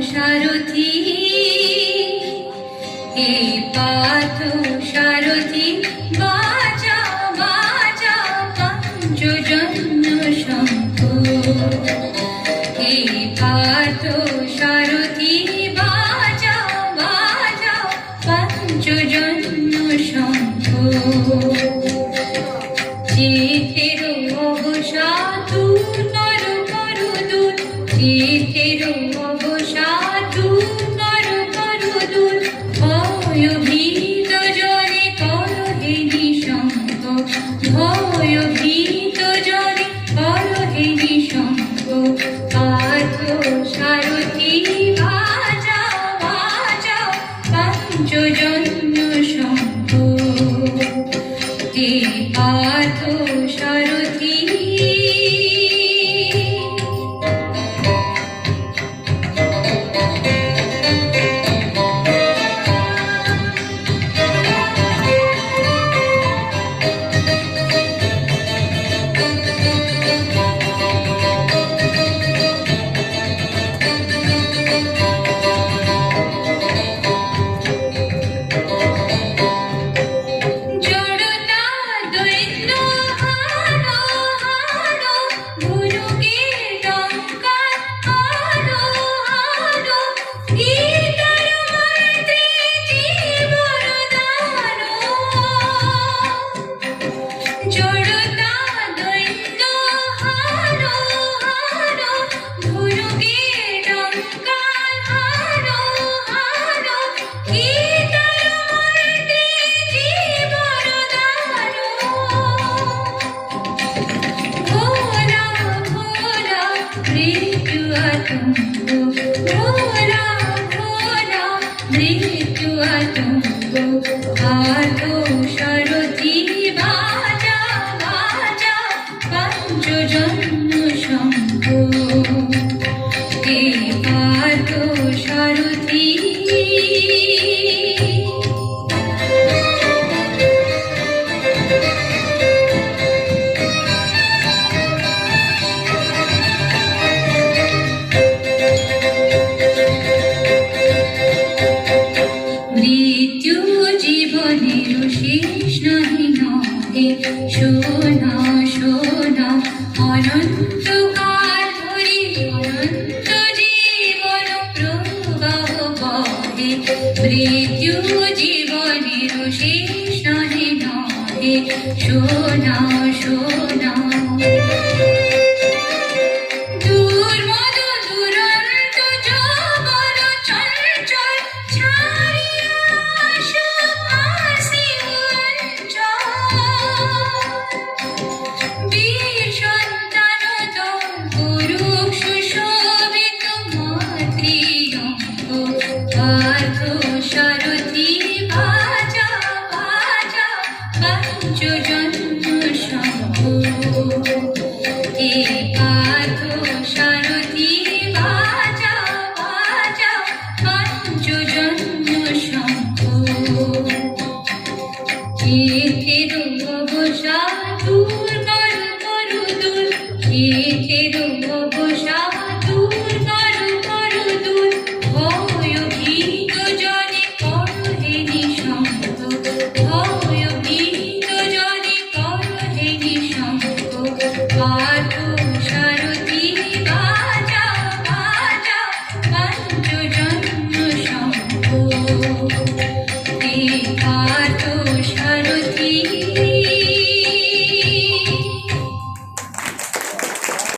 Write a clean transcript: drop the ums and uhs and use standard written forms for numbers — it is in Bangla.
সারথি, হে পার্থ সারথি, বাজা বাজা পঞ্চজন্য শঙ্খ। হে পার্থ সারথি, বাজা বাজা পঞ্চজন্য শঙ্খ। চিতের অবসাদু নর করদূর, চিতের অবসাদু নর করদূর, ভয়ভীত জনে করহে নিঃশঙ্ক, ভয়ভীত জনে করহে নিঃশঙ্ক। পার্থ সারথি, বাজা বাজা পঞ্চজন্য শঙ্খ। হে পার্থ সারথি। পার্থ সারথি, বাজা বাজা পঞ্চজন্য শঙ্খ। হে পার্থ সারথি। মৃত্যু জীবনের শেষ নাহি নহে, শোনা শোনা অনন্তকাল ধরি অনন্ত জীবন প্রবাহ বহে। মৃত্যু জীবনের শেষ নাহি নহে, শোনা শোনা। পার্থ সারথি, বাজা বাজা পঞ্চজন্য শঙ্খ। হে পার্থ সারথি, বাজা বাজা পঞ্চজন্য শঙ্খ। চিতের অবসাদু নর করদূর,